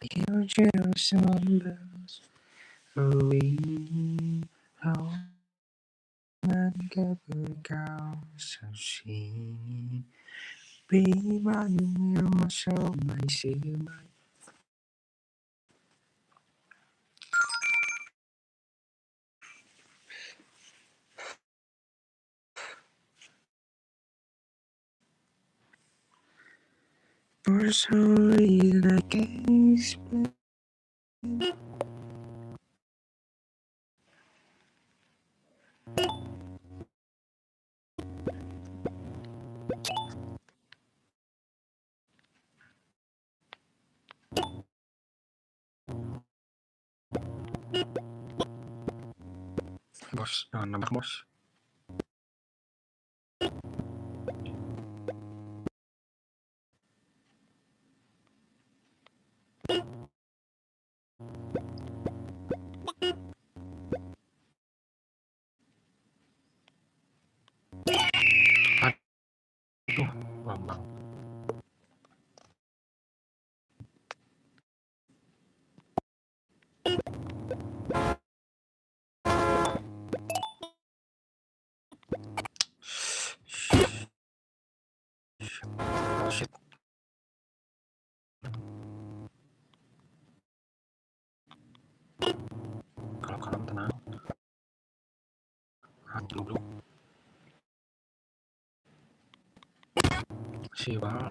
有这种想法，为你好，难该不高伤心，被骂你我手买些买。For some reason I can't explain. Bos, jangan nambah bos. Aduh, bambang. Shit. Kalau kalem tenang. Belum. Siapa?